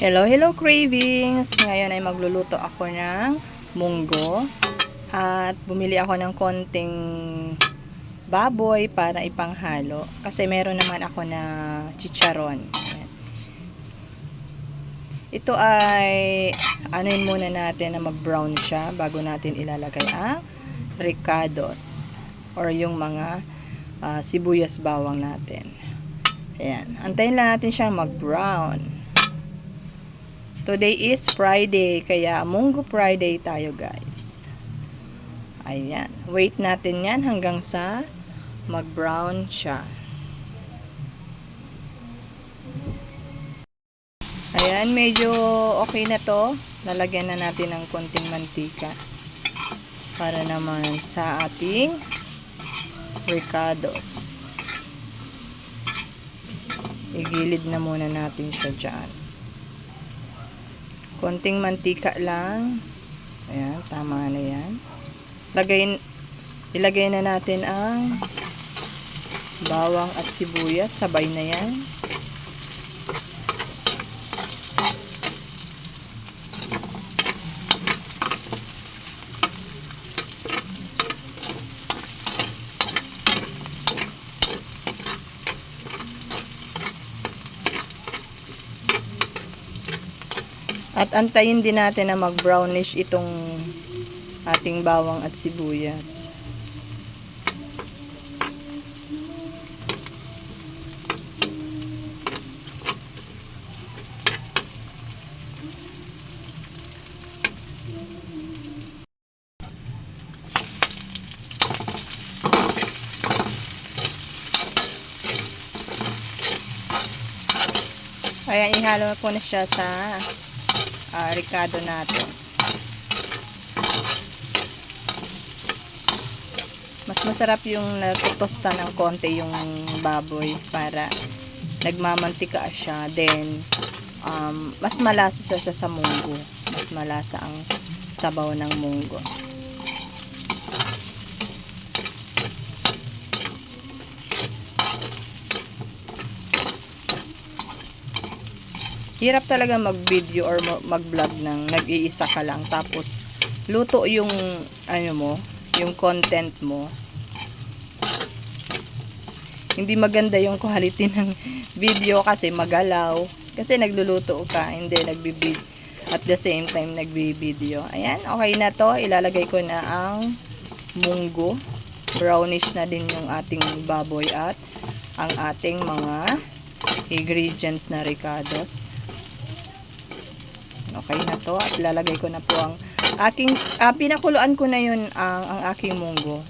Hello cravings! Ngayon ay magluluto ako ng munggo at bumili ako ng konting baboy para ipanghalo kasi meron naman ako na chicharon. Ito ay anuin muna natin na mag-brown siya bago natin ilalagay ang ricados or yung mga sibuyas bawang natin. Ayan. Antayin lang natin siyang mag-brown. Today is Friday, kaya Munggo Friday tayo guys. Ayan. Wait natin yan hanggang sa mag-brown siya. Ayan, medyo okay na to. Lalagyan na natin ng konting mantika para naman sa ating ricados. Igilid na muna natin siya dyan. Konting mantika lang. Ayan, tama na yan. Ilagay na natin ang bawang at sibuyas. Sabay na yan. At antayin din natin na mag-brownish itong ating bawang at sibuyas. Ayan, ihalo ko na siya sa ricado natin. Mas masarap yung natutosta ng konti yung baboy para nagmamantika siya. Then mas malasa siya sa munggo. Mas malasa ang sabaw ng munggo. Hirap talaga mag-video or mag-vlog ng nag-iisa ka lang. Tapos, luto yung, ano mo, yung content mo. Hindi maganda yung quality ng video kasi magalaw. Kasi nagluluto ka, hindi nagbibid. At the same time, nagbibideo. Ayan, okay na to. Ilalagay ko na ang munggo. Brownish na din yung ating baboy at ang ating mga ingredients na ricados. Okay na to at lalagay ko na po ang aking pinakuluan ko na yun ang aking munggo.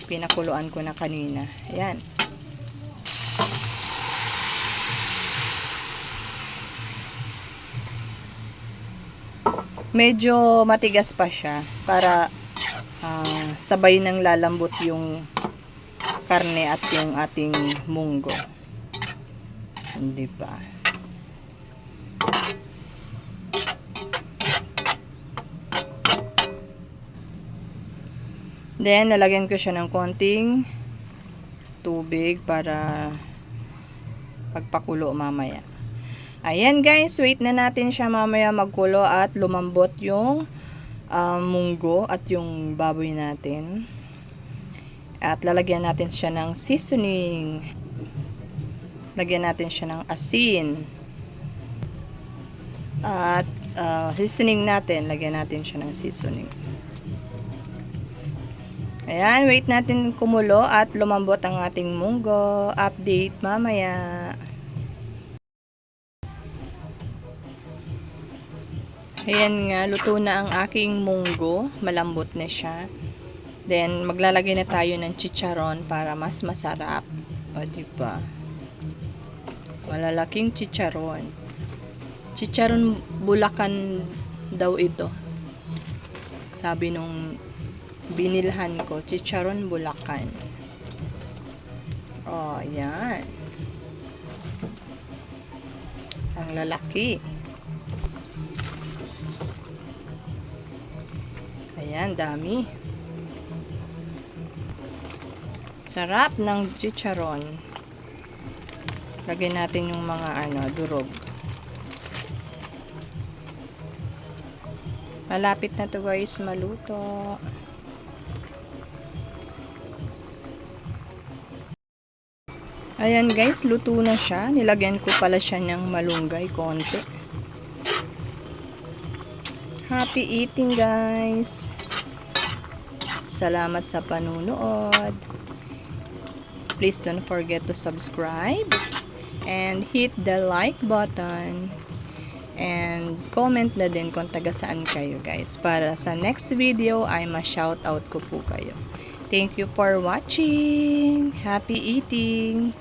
Pinakuluan ko na kanina. Ayan. Medyo matigas pa siya para sabay nang lalambot yung karne at yung ating munggo. Hindi ba? Then, lalagyan ko siya ng konting tubig para pagpakulo mamaya. Ayan guys, wait na natin siya mamaya magkulo at lumambot yung munggo at yung baboy natin. At lalagyan natin siya ng seasoning. Lagyan natin siya ng asin. At seasoning natin, lagyan natin siya ng seasoning. Ayan, wait natin kumulo at lumambot ang ating munggo. Update mamaya. Ayan nga, luto na ang aking munggo. Malambot na siya. Then, maglalagay na tayo ng chicharon para mas masarap. O, diba? Malalaking chicharon. Chicharon Bulacan daw ito. Sabi nung binilhan ko, chicharon Bulacan. Oh, yan. Ang lalaki. Ayan, dami. Sarap ng chicharon. Lagyan natin yung mga durog. Malapit na to guys maluto. Ayan guys, luto na siya. Nilagyan ko pala siya ng malunggay konti. Happy eating guys! Salamat sa panunood. Please don't forget to subscribe and hit the like button. And comment na din kung taga saan kayo guys. Para sa next video ay ma-shoutout ko po kayo. Thank you for watching. Happy eating!